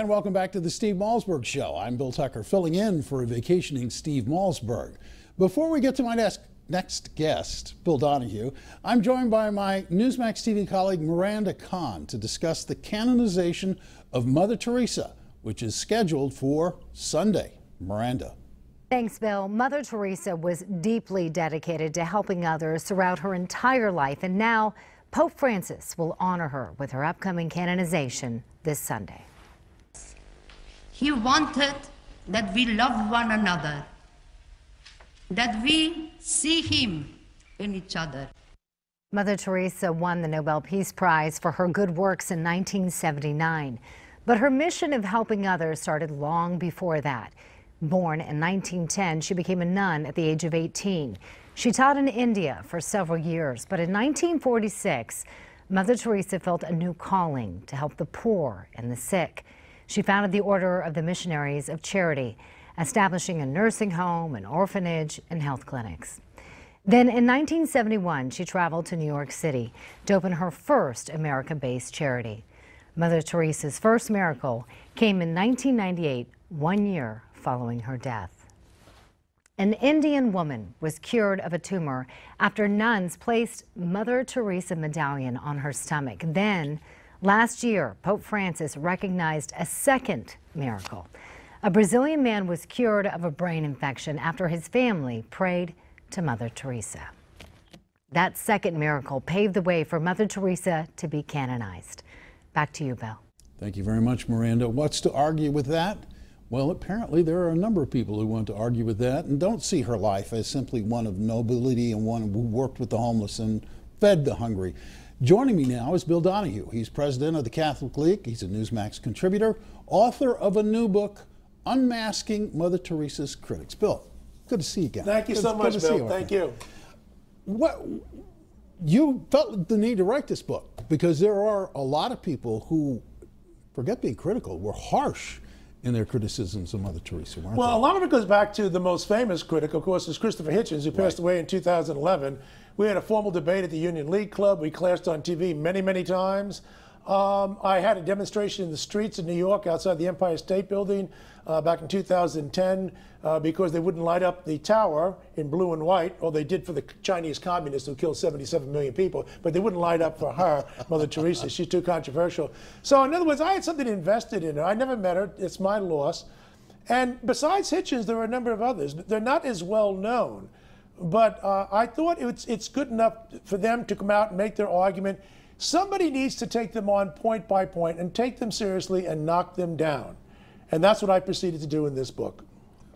And welcome back to the Steve Malzberg Show. I'm Bill Tucker, filling in for a vacationing Steve Malzberg. Before we get to my next guest, Bill Donohue, I'm joined by my Newsmax TV colleague Miranda Kahn to discuss the canonization of Mother Teresa, which is scheduled for Sunday. Miranda. Thanks, Bill. Mother Teresa was deeply dedicated to helping others throughout her entire life, and now Pope Francis will honor her with her upcoming canonization this Sunday. He wanted that we love one another, that we see him in each other. Mother Teresa won the Nobel Peace Prize for her good works in 1979, but her mission of helping others started long before that. Born in 1910, she became a nun at the age of 18. She taught in India for several years, but in 1946, Mother Teresa felt a new calling to help the poor and the sick. She founded the Order of the Missionaries of Charity, establishing a nursing home, an orphanage, and health clinics. Then in 1971, she traveled to New York City to open her first America-based charity. Mother Teresa's first miracle came in 1998, 1 year following her death. An Indian woman was cured of a tumor after nuns placed Mother Teresa medallion on her stomach. Then, last year, Pope Francis recognized a second miracle. A Brazilian man was cured of a brain infection after his family prayed to Mother Teresa. That second miracle paved the way for Mother Teresa to be canonized. Back to you, Bill. Thank you very much, Miranda. What's to argue with that? Well, apparently there are a number of people who want to argue with that and don't see her life as simply one of nobility and one who worked with the homeless and fed the hungry. Joining me now is Bill Donohue. He's president of the Catholic League. He's a Newsmax contributor, author of a new book, Unmasking Mother Teresa's Critics. Bill, good to see you again. Thank you so much, Bill. Thank you. You felt the need to write this book because there are a lot of people who, forget being critical, were harsh in their criticisms of Mother Teresa, weren't they? Well, a lot of it goes back to the most famous critic, of course, is Christopher Hitchens, who passed away in 2011. We had a formal debate at the Union League Club. We clashed on TV many, many times. I had a demonstration in the streets of New York outside the Empire State Building back in 2010 because they wouldn't light up the tower in blue and white, or they did for the Chinese communists who killed 77 million people, but they wouldn't light up for her, Mother Teresa. She's too controversial. So in other words, I had something invested in her. I never met her. It's my loss. And besides Hitchens, there are a number of others. They're not as well known, but I thought it's good enough for them to come out and make their argument. Somebody needs to take them on point by point and take them seriously and knock them down. And that's what I proceeded to do in this book.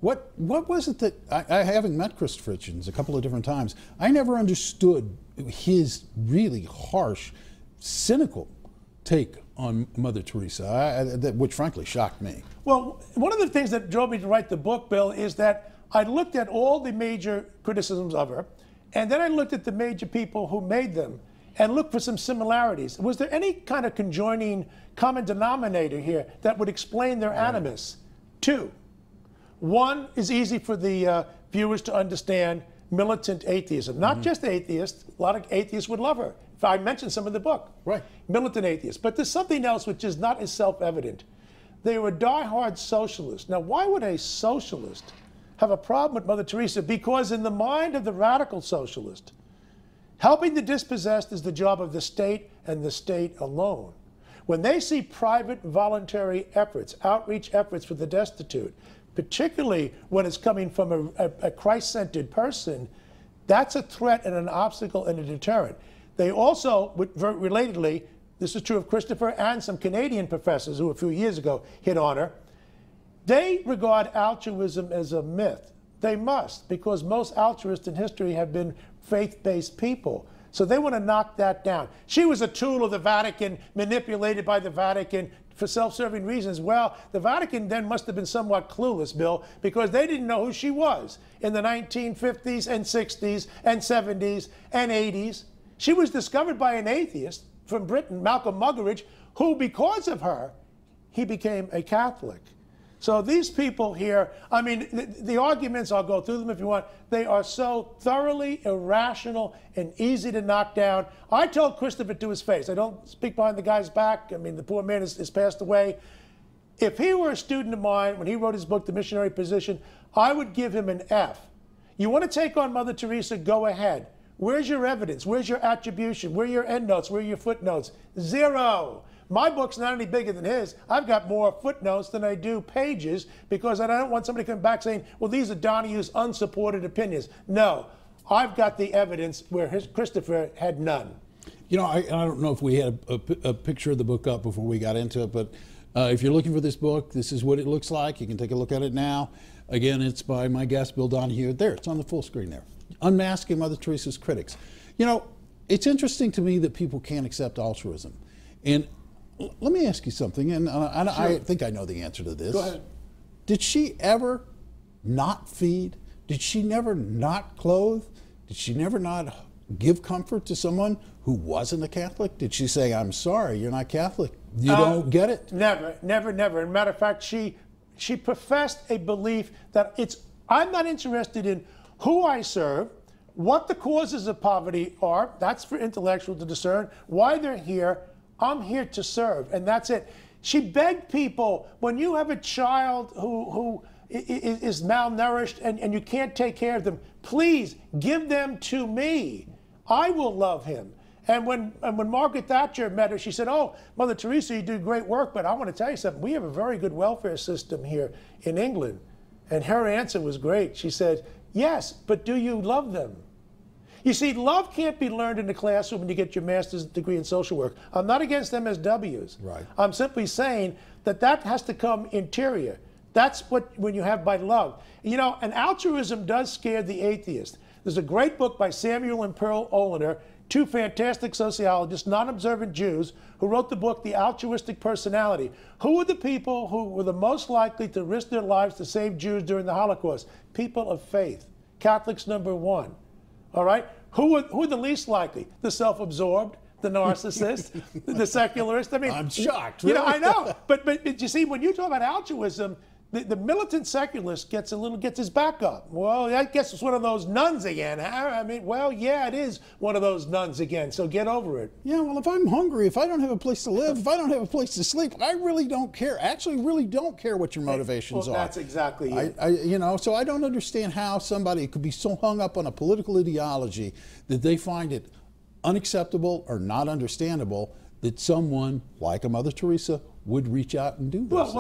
What was it that, I having met Christopher Hitchens a couple of different times, I never understood his really harsh, cynical take on Mother Teresa, which frankly shocked me. Well, one of the things that drove me to write the book, Bill, is that I looked at all the major criticisms of her, and then I looked at the major people who made them, and look for some similarities. Was there any kind of conjoining common denominator here that would explain their animus? Two. One is easy for the viewers to understand: militant atheism. Not just atheists. A lot of atheists would love her. If I mentioned some of the book. Right. Militant atheists. But there's something else which is not as self-evident. They were diehard socialists. Now, why would a socialist have a problem with Mother Teresa? Because in the mind of the radical socialist, helping the dispossessed is the job of the state and the state alone. When they see private voluntary efforts, outreach efforts for the destitute, particularly when it's coming from a Christ-centered person, that's a threat and an obstacle and a deterrent. They also, relatedly, this is true of Christopher and some Canadian professors who a few years ago hit on her, they regard altruism as a myth. They must, because most altruists in history have been faith-based people. So they want to knock that down. She was a tool of the Vatican, manipulated by the Vatican for self-serving reasons. Well, the Vatican then must have been somewhat clueless, Bill, because they didn't know who she was in the 1950s and 60s and 70s and 80s. She was discovered by an atheist from Britain, Malcolm Muggeridge, who, because of her, he became a Catholic. So these people here, I mean, the arguments, I'll go through them if you want, they are so thoroughly irrational and easy to knock down. I told Christopher to his face, I don't speak behind the guy's back. I mean, the poor man has passed away. If he were a student of mine, when he wrote his book, The Missionary Position, I would give him an F. You want to take on Mother Teresa, go ahead. Where's your evidence? Where's your attribution? Where are your endnotes? Where are your footnotes? Zero. My book's not any bigger than his. I've got more footnotes than I do pages because I don't want somebody to come back saying, well, these are Donohue's unsupported opinions. No, I've got the evidence where Christopher had none. You know, I don't know if we had a picture of the book up before we got into it, but if you're looking for this book, this is what it looks like. You can take a look at it now. Again, it's by my guest, Bill Donohue. There, it's on the full screen there. Unmasking Mother Teresa's Critics. You know, it's interesting to me that people can't accept altruism. And let me ask you something, and I think I know the answer to this. Go ahead. Did she ever not feed? Did she never not clothe? Did she never not give comfort to someone who wasn't a Catholic? Did she say, I'm sorry, you're not Catholic, you don't get it? Never, never, never. As a matter of fact, she professed a belief that I'm not interested in who I serve, what the causes of poverty are, that's for intellectuals to discern, why they're here. I'm here to serve, and that's it. She begged people, when you have a child who is malnourished and you can't take care of them, please give them to me. I will love him. And when Margaret Thatcher met her, she said, oh, Mother Teresa, you do great work, but I want to tell you something. We have a very good welfare system here in England. And her answer was great. She said, yes, but do you love them? You see, love can't be learned in the classroom when you get your master's degree in social work. I'm not against MSWs. Right. I'm simply saying that has to come interior. That's when you have by love. You know, and altruism does scare the atheist. There's a great book by Samuel and Pearl Oliner, two fantastic sociologists, non-observant Jews, who wrote the book, The Altruistic Personality. Who were the people who were the most likely to risk their lives to save Jews during the Holocaust? People of faith. Catholics, number one. All right? Who are the least likely? The self-absorbed, the narcissist, the secularist. I mean, I'm shocked. You know, I know. But you see, when you talk about altruism, the militant secularist gets his back up. Well, I guess it's one of those nuns again. I mean, well, yeah, it is one of those nuns again, so get over it. Yeah, well, if I'm hungry, if I don't have a place to live, if I don't have a place to sleep, I really don't care. Actually, really don't care what your motivations are. That's exactly it. You know, so I don't understand how somebody could be so hung up on a political ideology that they find it unacceptable or not understandable that someone like a Mother Teresa would reach out and do this. Well,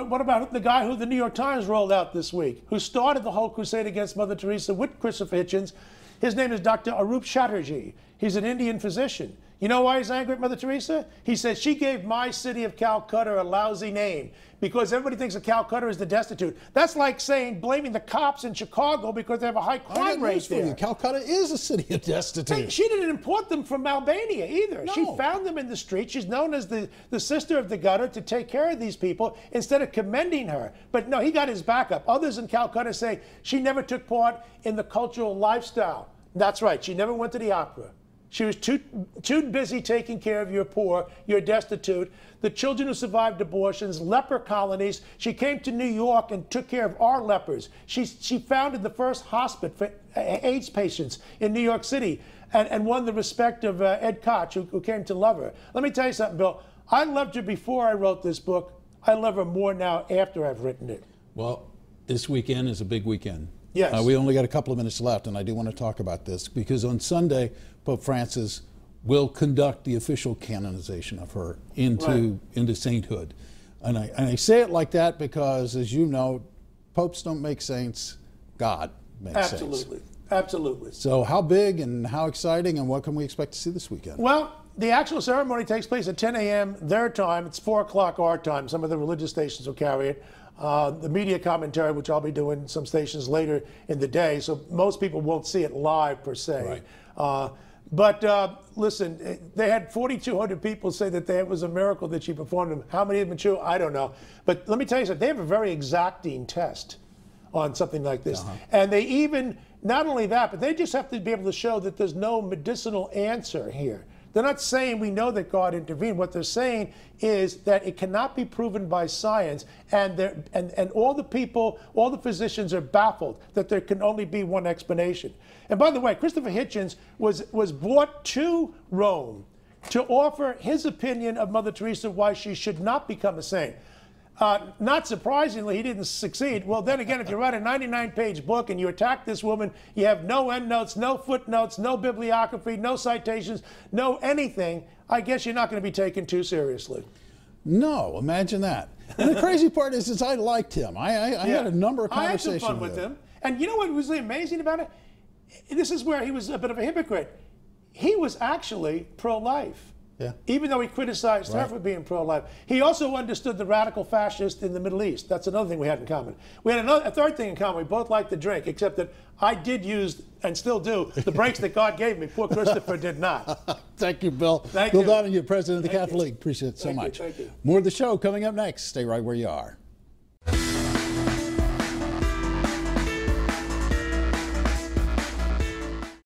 what about the guy who the New York Times rolled out this week, who started the whole crusade against Mother Teresa with Christopher Hitchens? His name is Dr. Arup Chatterjee. He's an Indian physician. You know why he's angry at Mother Teresa? He says, she gave my city of Calcutta a lousy name because everybody thinks of Calcutta as the destitute. That's like saying, blaming the cops in Chicago because they have a high crime rate there. Calcutta is a city of destitute. Hey, she didn't import them from Albania either. No. She found them in the street. She's known as the sister of the gutter to take care of these people instead of commending her. But no, he got his back up. Others in Calcutta say she never took part in the cultural lifestyle. That's right. She never went to the opera. She was too busy taking care of your poor, your destitute, the children who survived abortions, leper colonies. She came to New York and took care of our lepers. She founded the first hospice for AIDS patients in New York City and won the respect of Ed Koch, who came to love her. Let me tell you something, Bill. I loved her before I wrote this book. I love her more now after I've written it. Well, this weekend is a big weekend. Yes. We only got a couple of minutes left, and I do want to talk about this because on Sunday, Pope Francis will conduct the official canonization of her into sainthood. And I say it like that because, as you know, popes don't make saints, God makes saints. Absolutely. Absolutely. So how big and how exciting and what can we expect to see this weekend? Well, the actual ceremony takes place at 10 a.m. their time. It's 4 o'clock our time. Some of the religious stations will carry it. The media commentary, which I'll be doing some stations later in the day, so most people won't see it live per se. Right. But listen, they had 4,200 people say that it was a miracle that she performed them. How many of them are true? I don't know. But let me tell you something. They have a very exacting test on something like this. And they even, not only that, but they just have to be able to show that there's no medicinal answer here. They're not saying we know that God intervened. What they're saying is that it cannot be proven by science, and all the people, all the physicians are baffled that there can only be one explanation. And by the way, Christopher Hitchens was brought to Rome to offer his opinion of Mother Teresa, why she should not become a saint. Not surprisingly, he didn't succeed. Well, then again, if you write a 99-page book and you attack this woman, you have no endnotes, no footnotes, no bibliography, no citations, no anything, I guess you're not going to be taken too seriously. No, imagine that. And the crazy part is I liked him. I had a number of conversations I had some fun with him. And you know what was amazing about it? This is where he was a bit of a hypocrite. He was actually pro-life. Yeah. Even though he criticized her for being pro-life. He also understood the radical fascist in the Middle East. That's another thing we had in common. We had a third thing in common. We both liked to drink, except that I did use, and still do, the breaks that God gave me. Poor Christopher did not. Thank you, Bill. Thank Bill you. Donohue, President of the Thank Catholic you. League. Appreciate it so much. Thank you. More of the show coming up next. Stay right where you are.